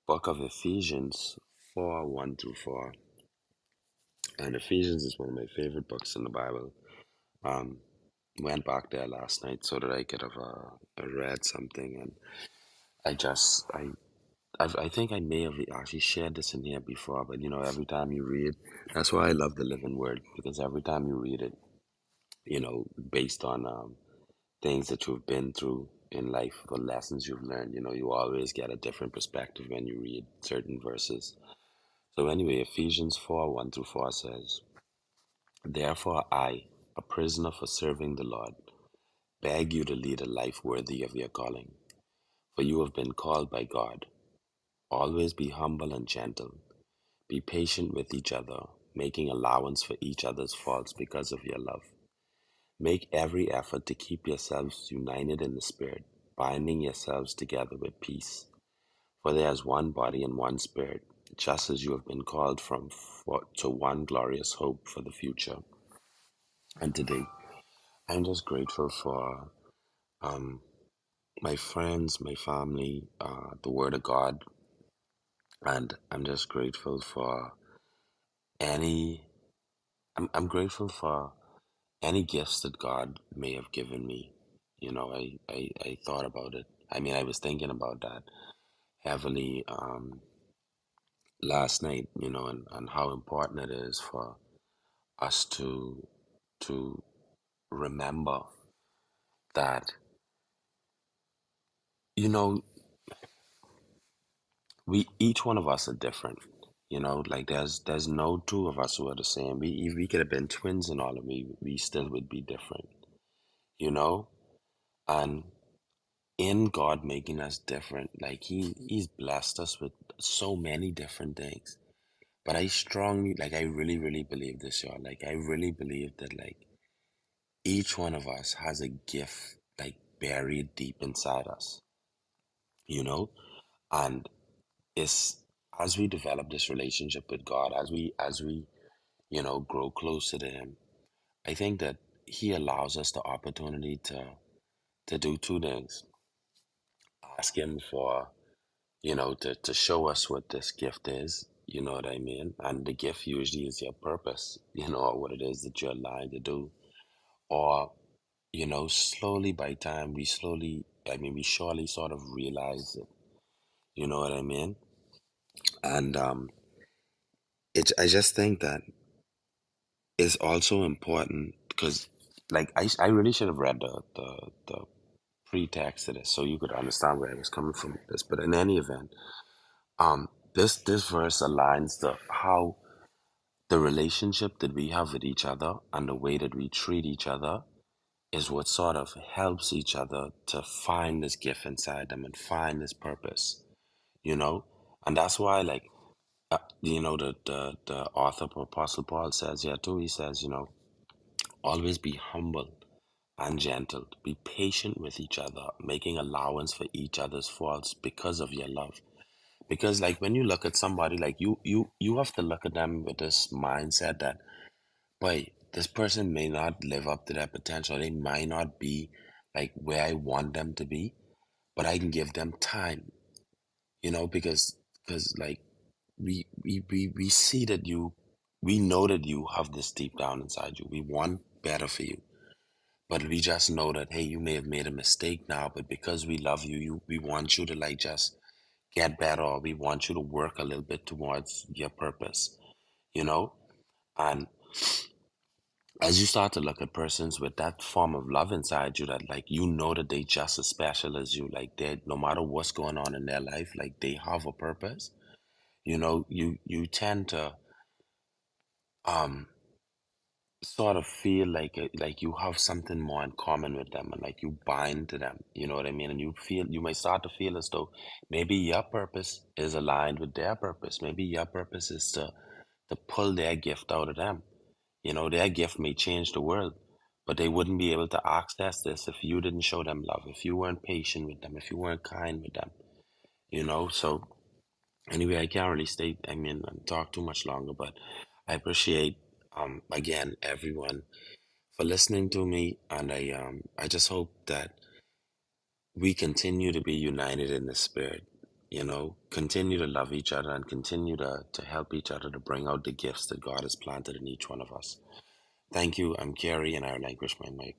book of Ephesians 4 1 through 4. And Ephesians is one of my favorite books in the Bible. Um, Went back there last night so that I could have read something, and I just I think I may have actually shared this in here before, but every time you read, that's why I love the Living Word, because every time you read it, based on things that you've been through in life or lessons you've learned, you always get a different perspective when you read certain verses. So anyway, Ephesians 4 1 through 4 says, "Therefore I, a prisoner for serving the Lord, beg you to lead a life worthy of your calling. For you have been called by God. Always be humble and gentle. Be patient with each other, making allowance for each other's faults because of your love. Make every effort to keep yourselves united in the Spirit, binding yourselves together with peace. For there is one body and one Spirit, just as you have been called to one glorious hope for the future." And today, I'm just grateful for um, my friends, my family, the Word of God, and I'm just grateful for any. I'm grateful for any gifts that God may have given me. I thought about it. I mean, I was thinking about that heavily last night. And how important it is for us to remember that you know we each one of us are different. Like there's no two of us who are the same. We could have been twins and all, and we still would be different. You know, and in God making us different, like he's blessed us with so many different things. But I strongly, like, I really really believe this, y'all. Like, I really believe that, like, each one of us has a gift, like, buried deep inside us. You know, and it's as we develop this relationship with God, as we grow closer to Him, I think that He allows us the opportunity to do two things: ask Him for, to show us what this gift is, you know what I mean? And the gift usually is your purpose, or what it is that you're aligned to do. Or, slowly by time, we surely sort of realize it, you know what I mean? And I just think that it's also important because, like, I really should have read the pretext to this so you could understand where I was coming from with this. But in any event, this verse aligns the how the relationship that we have with each other and the way that we treat each other is what sort of helps each other to find this gift inside them and find this purpose, you know? And that's why, like, the author, Apostle Paul, says here too, he says, always be humble and gentle, be patient with each other, making allowance for each other's faults because of your love. Because, like, when you look at somebody, like, you have to look at them with this mindset that, boy, this person may not live up to their potential. They might not be like where I want them to be, but I can give them time, because like we see that we know that you have this deep down inside you. We want better for you, but we just know that, hey, you may have made a mistake now, but because we love you, we want you to, like, just get better, or we want you to work a little bit towards your purpose, you know? And as you start to look at persons with that form of love inside you, that, like, that they just as special as you, like, they, no matter what's going on in their life, like, they have a purpose, you tend to um sort of feel like you have something more in common with them, and like you bind to them, you know what I mean? And you might start to feel as though maybe your purpose is aligned with their purpose. Maybe your purpose is to pull their gift out of them. Their gift may change the world, but they wouldn't be able to access this if you didn't show them love, if you weren't patient with them, if you weren't kind with them, So anyway, I can't really stay, I mean, and talk too much longer, but I appreciate, again, everyone for listening to me, and I just hope that we continue to be united in the spirit. continue to love each other and continue to help each other to bring out the gifts that God has planted in each one of us. Thank you. I'm Gary, and I relinquish my mic.